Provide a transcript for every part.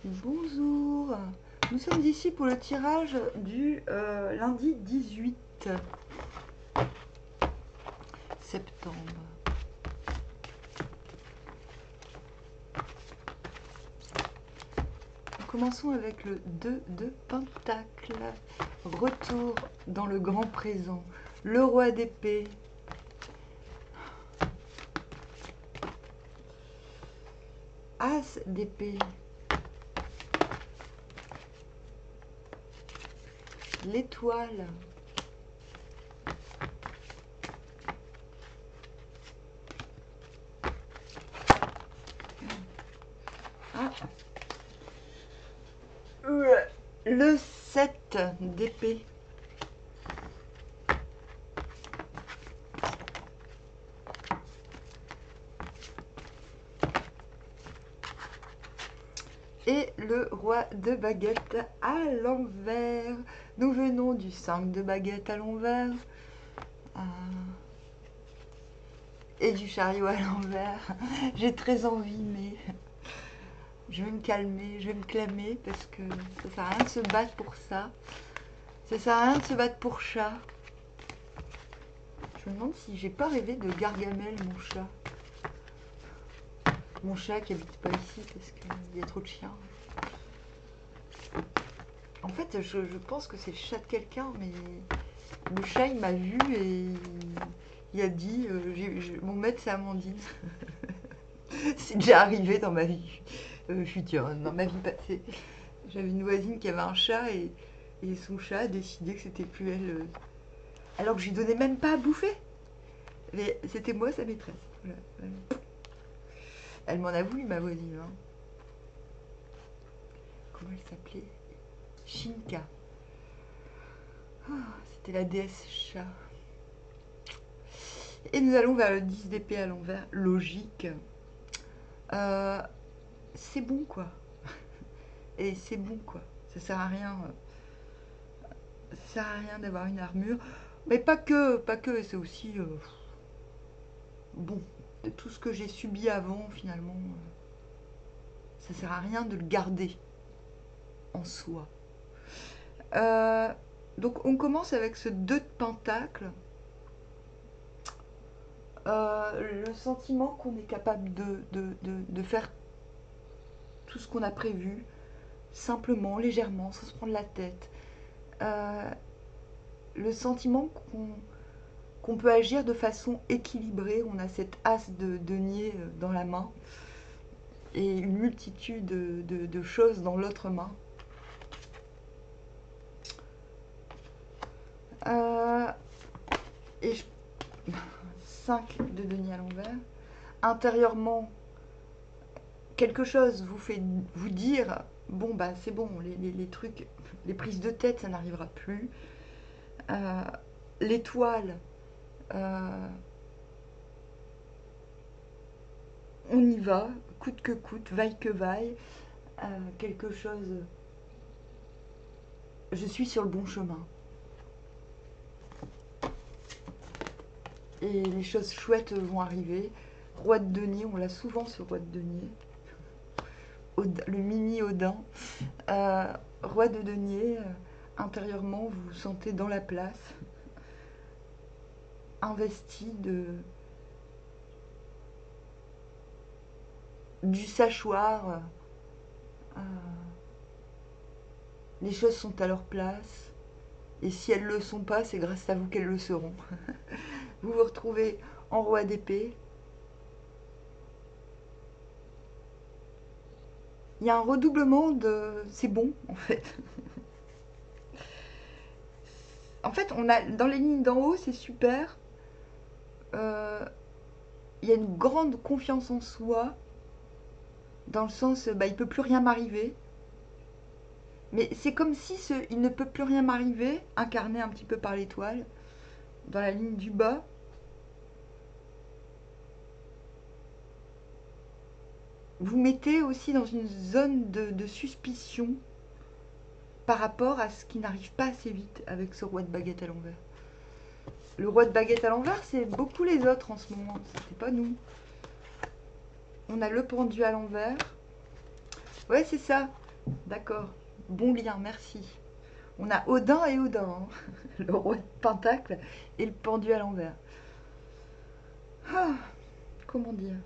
Bonjour, nous sommes ici pour le tirage du lundi 18 septembre. Nous commençons avec le 2 de Pentacle, retour dans le grand présent, le roi d'épée, As d'épée, l'étoile, le 7 d'épée, et le roi de baguette à l'envers. Nous venons du 5 de baguette à l'envers et du chariot à l'envers. J'ai très envie, mais je vais me calmer, je vais me clamer parce que ça sert à rien de se battre pour ça. Ça sert à rien de se battre pour chat. Je me demande si j'ai pas rêvé de Gargamel, mon chat. Mon chat qui habite pas ici parce qu'il y a trop de chiens. En fait, je pense que c'est le chat de quelqu'un, mais le chat il m'a vu et il a dit mon maître c'est Amandine. C'est déjà arrivé dans ma vie future, dans ma vie passée. J'avais une voisine qui avait un chat et son chat a décidé que c'était plus elle. Alors que je lui donnais même pas à bouffer. Mais c'était moi sa maîtresse. Voilà. Elle m'en a voulu, ma voisine. Hein. Comment elle s'appelait? Shinka. Oh, c'était la déesse chat. Et nous allons vers le 10 d'épée à l'envers. Logique. C'est bon, quoi. Et c'est bon, quoi. Ça sert à rien. Ça sert à rien d'avoir une armure. Mais pas que, c'est aussi... bon, de tout ce que j'ai subi avant, finalement, ça sert à rien de le garder en soi. Donc on commence avec ce 2 de pentacle. Le sentiment qu'on est capable de faire tout ce qu'on a prévu, simplement, légèrement, sans se prendre la tête. Le sentiment qu'on peut agir de façon équilibrée. On a cette as de denier dans la main et une multitude de choses dans l'autre main. Et 5 de denier à l'envers. Intérieurement, quelque chose vous fait vous dire bon bah c'est bon, les trucs, les prises de tête ça n'arrivera plus. L'étoile, on y va, coûte que coûte, vaille que vaille. Quelque chose, je suis sur le bon chemin. Et les choses chouettes vont arriver. Roi de denier, on l'a souvent ce roi de denier. Le mini Odin. Roi de denier, intérieurement, vous vous sentez dans la place, investi du sachoir. Les choses sont à leur place. Et si elles ne le sont pas, c'est grâce à vous qu'elles le seront. Vous vous retrouvez en roi d'épée. Il y a un redoublement de... C'est bon, en fait. En fait, on a dans les lignes d'en haut, c'est super. Il y a une grande confiance en soi. Dans le sens, bah, il ne peut plus rien m'arriver. Mais c'est comme si il ne peut plus rien m'arriver, incarné un petit peu par l'étoile, dans la ligne du bas. Vous mettez aussi dans une zone de suspicion par rapport à ce qui n'arrive pas assez vite avec ce roi de baguette à l'envers. Le roi de baguette à l'envers, c'est beaucoup les autres en ce moment, c'est pas nous. On a le pendu à l'envers. Ouais, c'est ça. D'accord. Bon lien, merci. On a Odin et Odin, hein. Le roi de Pentacle et le pendu à l'envers. Ah, comment dire?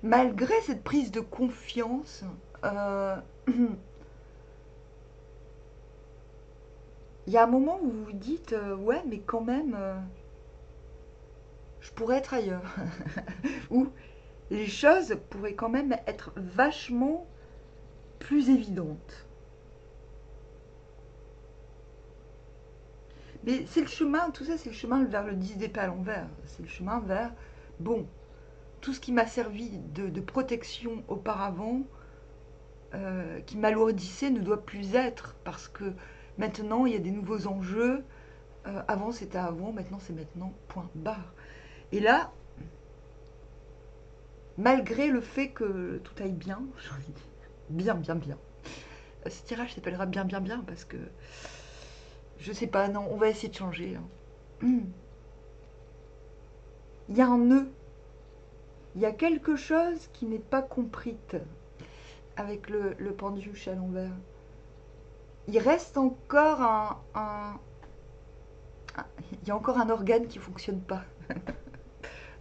Malgré cette prise de confiance, euh, il y a un moment où vous vous dites ouais, mais quand même, je pourrais être ailleurs. Ou les choses pourraient quand même être vachement plus évidentes. Mais c'est le chemin, tout ça, c'est le chemin vers le 10 d'épée à l'envers. C'est le chemin vers, bon, tout ce qui m'a servi de protection auparavant, qui m'alourdissait, ne doit plus être. Parce que maintenant, il y a des nouveaux enjeux. Avant, c'était avant, maintenant, c'est maintenant, point barre. Et là, malgré le fait que tout aille bien, j'ai envie de dire, bien, bien, bien. Ce tirage s'appellera bien, bien, bien, parce que, je sais pas, non, on va essayer de changer, hein. Il y a un nœud. Il y a quelque chose qui n'est pas comprite avec le pendu à l'envers. Il reste encore il y a encore un organe qui fonctionne pas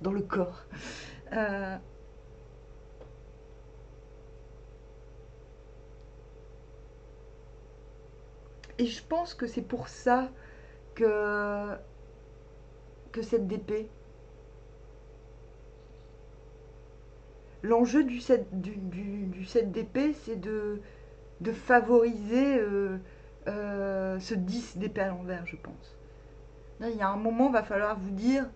dans le corps. Euh, et je pense que c'est pour ça que, que cette DP, l'enjeu du 7 DP, c'est de favoriser ce 10 d'épée à l'envers, je pense. Là, il y a un moment, il va falloir vous dire,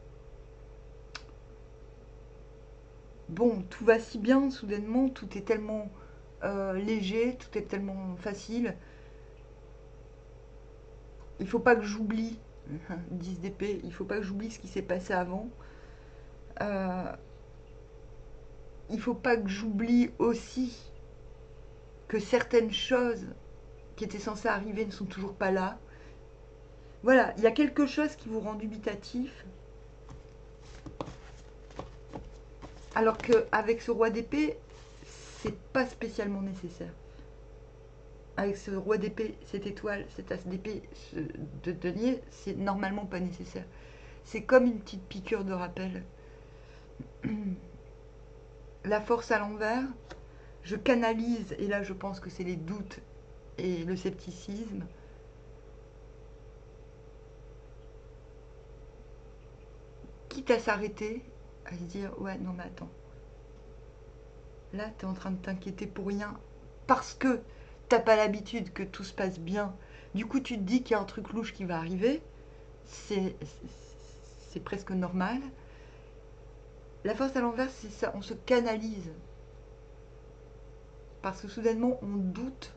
bon, tout va si bien, soudainement, tout est tellement léger, tout est tellement facile. Il faut pas que j'oublie 10 d'épée, il faut pas que j'oublie ce qui s'est passé avant. Euh, il faut pas que j'oublie aussi que certaines choses qui étaient censées arriver ne sont toujours pas là. Voilà, il y a quelque chose qui vous rend dubitatif, alors qu'avec ce roi d'épée, c'est pas spécialement nécessaire. Avec ce roi d'épée, cette étoile, cette as d'épée de denier, c'est normalement pas nécessaire. C'est comme une petite piqûre de rappel. La force à l'envers, je canalise, et là je pense que c'est les doutes et le scepticisme. Quitte à s'arrêter, à se dire ouais, non mais attends, là t'es en train de t'inquiéter pour rien, parce que t'as pas l'habitude que tout se passe bien. Du coup tu te dis qu'il y a un truc louche qui va arriver, c'est presque normal. La force à l'envers, c'est ça, on se canalise. Parce que soudainement on doute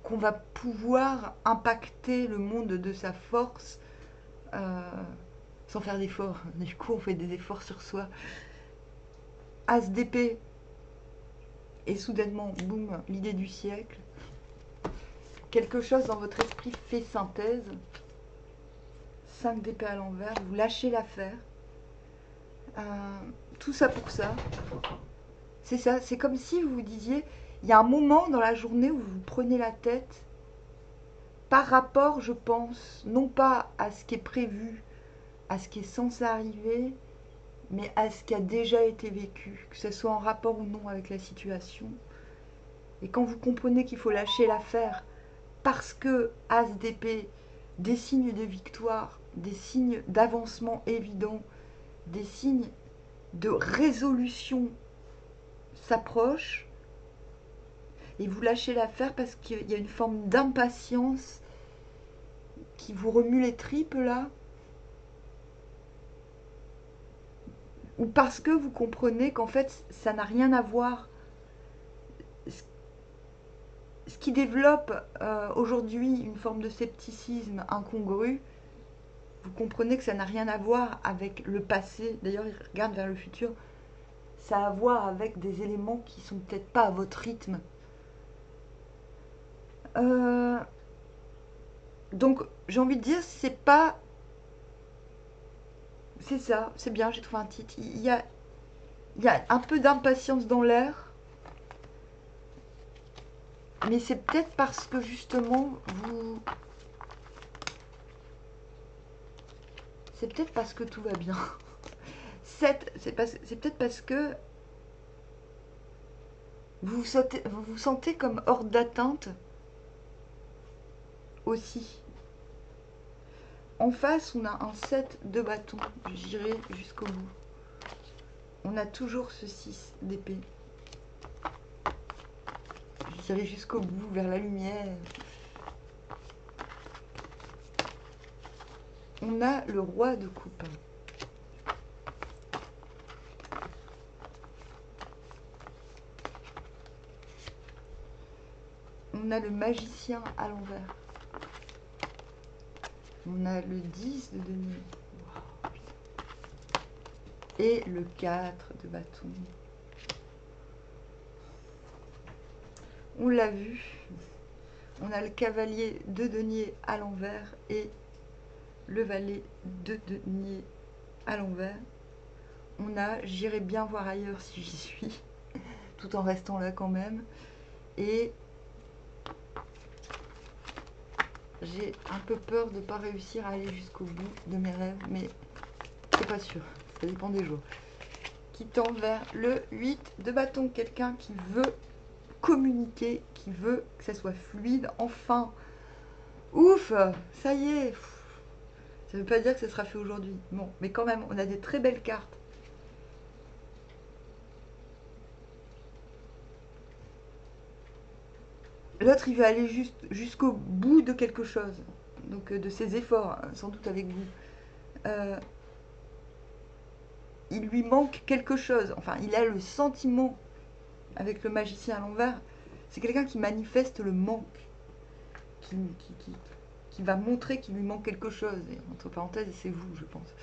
qu'on va pouvoir impacter le monde de sa force euh, sans faire d'efforts. Du coup, on fait des efforts sur soi. As d'épée, et soudainement, boum, l'idée du siècle. Quelque chose dans votre esprit fait synthèse. 5 d'épée à l'envers, vous lâchez l'affaire. Euh, tout ça pour ça. C'est ça, c'est comme si vous vous disiez, il y a un moment dans la journée où vous vous prenez la tête par rapport, je pense, non pas à ce qui est prévu, à ce qui est censé arriver, mais à ce qui a déjà été vécu, que ce soit en rapport ou non avec la situation. Et quand vous comprenez qu'il faut lâcher l'affaire parce que As d'épée, des signes de victoire, des signes d'avancement évident, des signes de résolution s'approchent, et vous lâchez l'affaire parce qu'il y a une forme d'impatience qui vous remue les tripes là, ou parce que vous comprenez qu'en fait ça n'a rien à voir. Ce qui développe aujourd'hui une forme de scepticisme incongru, vous comprenez que ça n'a rien à voir avec le passé. D'ailleurs, il regarde vers le futur. Ça a à voir avec des éléments qui sont peut-être pas à votre rythme. Euh, donc, j'ai envie de dire, c'est pas c'est ça, c'est bien, j'ai trouvé un titre. Il y a un peu d'impatience dans l'air, mais c'est peut-être parce que justement, vous... C'est peut-être parce que tout va bien. C'est peut-être parce que vous vous sentez comme hors d'atteinte aussi. En face, on a un 7 de bâton. J'irai jusqu'au bout. On a toujours ce 6 d'épée. J'irai jusqu'au bout, vers la lumière. On a le roi de coupe. On a le magicien à l'envers. On a le 10 de denier. Wow. Et le 4 de bâton. On l'a vu. On a le cavalier de denier à l'envers et le valet de denier à l'envers. On a j'irai bien voir ailleurs si j'y suis, tout en restant là quand même. Et j'ai un peu peur de ne pas réussir à aller jusqu'au bout de mes rêves, mais c'est pas sûr, ça dépend des jours. Qui tend vers le 8 de bâton, quelqu'un qui veut communiquer, qui veut que ça soit fluide, enfin. Ouf, ça y est. Ça ne veut pas dire que ce sera fait aujourd'hui. Bon, mais quand même, on a des très belles cartes. L'autre, il veut aller jusqu'au bout de quelque chose. Donc, de ses efforts, hein, sans doute avec vous. Il lui manque quelque chose. Enfin, il a le sentiment, avec le magicien à l'envers, c'est quelqu'un qui manifeste le manque. Qui, qui va montrer qu'il lui manque quelque chose. Et, entre parenthèses, c'est vous, je pense.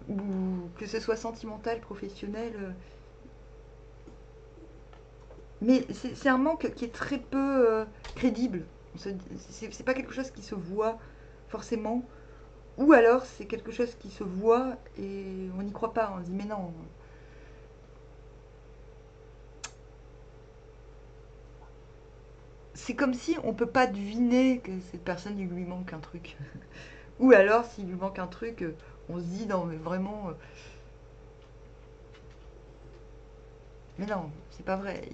Ou que ce soit sentimental, professionnel. Mais c'est un manque qui est très peu crédible. C'est pas quelque chose qui se voit forcément. Ou alors c'est quelque chose qui se voit et on n'y croit pas. On se dit mais non. C'est comme si on peut pas deviner que cette personne il lui manque un truc. Ou alors s'il lui manque un truc, on se dit non mais vraiment. Mais non, c'est pas vrai.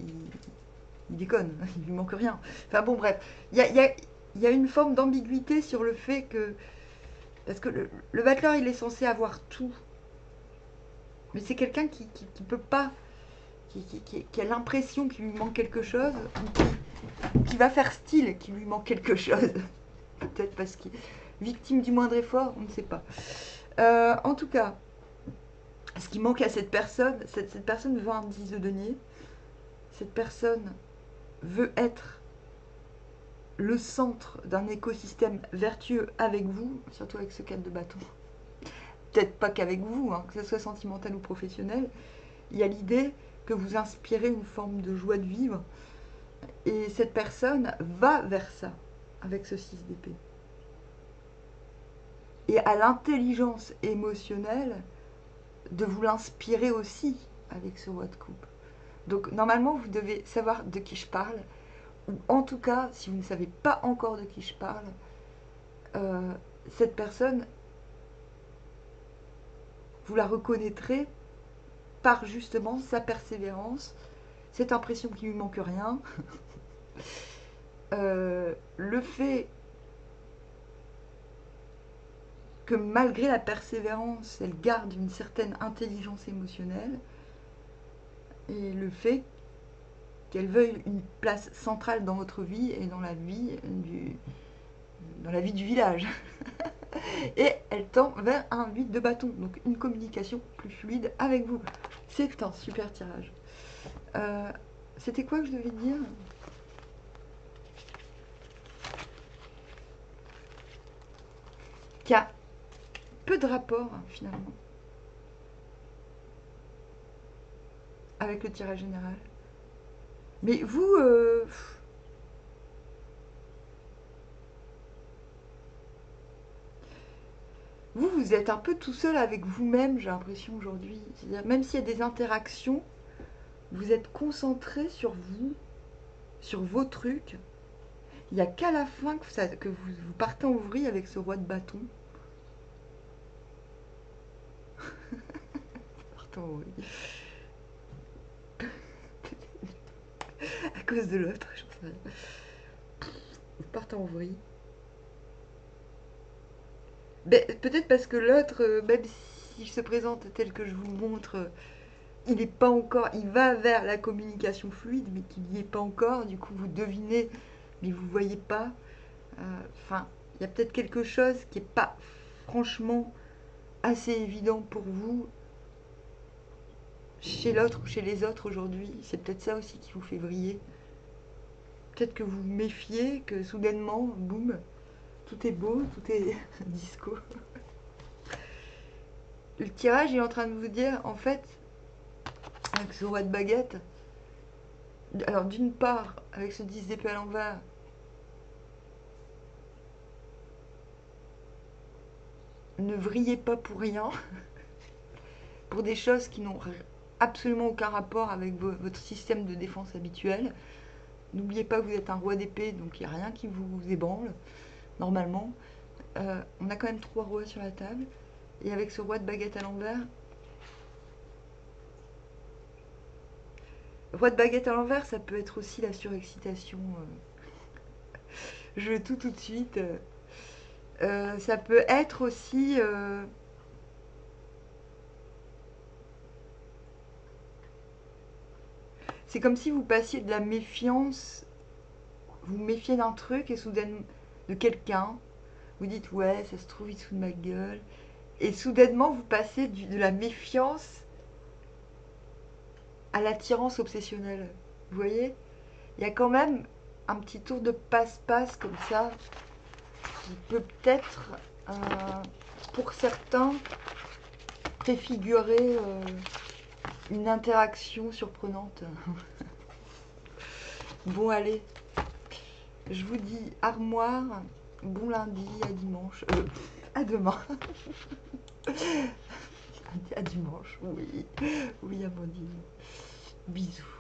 Il déconne, il lui manque rien. Enfin bon bref, il y a une forme d'ambiguïté sur le fait que parce que le battleur, il est censé avoir tout. Mais c'est quelqu'un qui peut pas, qui a l'impression qu'il lui manque quelque chose, ou qui va faire style qu'il lui manque quelque chose. Peut-être parce qu'il est victime du moindre effort, on ne sait pas. En tout cas, ce qui manque à cette personne, cette personne veut un 10 de denier. Cette personne veut être le centre d'un écosystème vertueux avec vous, surtout avec ce 4 de bâton. Peut-être pas qu'avec vous, hein, que ce soit sentimental ou professionnel, il y a l'idée que vous inspirez une forme de joie de vivre. Et cette personne va vers ça, avec ce 6 d'épée. Et à l'intelligence émotionnelle de vous l'inspirer aussi avec ce roi de coupe. Donc normalement, vous devez savoir de qui je parle. Ou en tout cas, si vous ne savez pas encore de qui je parle, cette personne, vous la reconnaîtrez par justement sa persévérance, cette impression qu'il ne lui manque rien, le fait que malgré la persévérance, elle garde une certaine intelligence émotionnelle, et le fait qu'elle veuille une place centrale dans votre vie et dans la vie du village. Et elle tend vers un 8 de bâton, donc une communication plus fluide avec vous. C'est un super tirage. C'était quoi que je devais dire? Qu'il y a peu de rapport, hein, finalement, avec le tirage général. Mais vous, vous êtes un peu tout seul avec vous-même, j'ai l'impression aujourd'hui. C'est-à-dire, même s'il y a des interactions, vous êtes concentré sur vous, sur vos trucs. Il n'y a qu'à la fin que vous partez en vrille avec ce roi de bâton. Partez en vrille. À cause de l'autre, je sais rien. Vous partez en vrille. Ben, peut-être parce que l'autre, même s'il se présente tel que je vous le montre, il n'est pas encore, il va vers la communication fluide, mais qu'il n'y est pas encore. Du coup, vous devinez, mais vous ne voyez pas. Enfin, il y a peut-être quelque chose qui n'est pas franchement assez évident pour vous chez l'autre ou chez les autres aujourd'hui. C'est peut-être ça aussi qui vous fait vriller. Peut-être que vous vous méfiez, que soudainement, boum, tout est beau, tout est disco. Le tirage est en train de vous dire, en fait, avec ce roi de baguette, alors d'une part, avec ce 10 d'épée à l'envers, ne vrillez pas pour rien, pour des choses qui n'ont absolument aucun rapport avec votre système de défense habituel. N'oubliez pas que vous êtes un roi d'épée, donc il n'y a rien qui vous ébranle, normalement. On a quand même 3 rois sur la table, et avec ce roi de baguette à l'envers, roi de baguette à l'envers, ça peut être aussi la surexcitation. Je veux tout de suite. Ça peut être aussi... c'est comme si vous passiez de la méfiance, vous méfiez d'un truc et soudainement de quelqu'un, vous dites ouais, ça se trouve, il se fout de ma gueule. Et soudainement, vous passez de la méfiance à l'attirance obsessionnelle. Vous voyez? Il y a quand même un petit tour de passe-passe comme ça qui peut peut-être, pour certains, préfigurer une interaction surprenante. Bon, allez, je vous dis armoire, bon lundi, à dimanche. À demain. À dimanche, oui. Oui, Amandine. Bisous.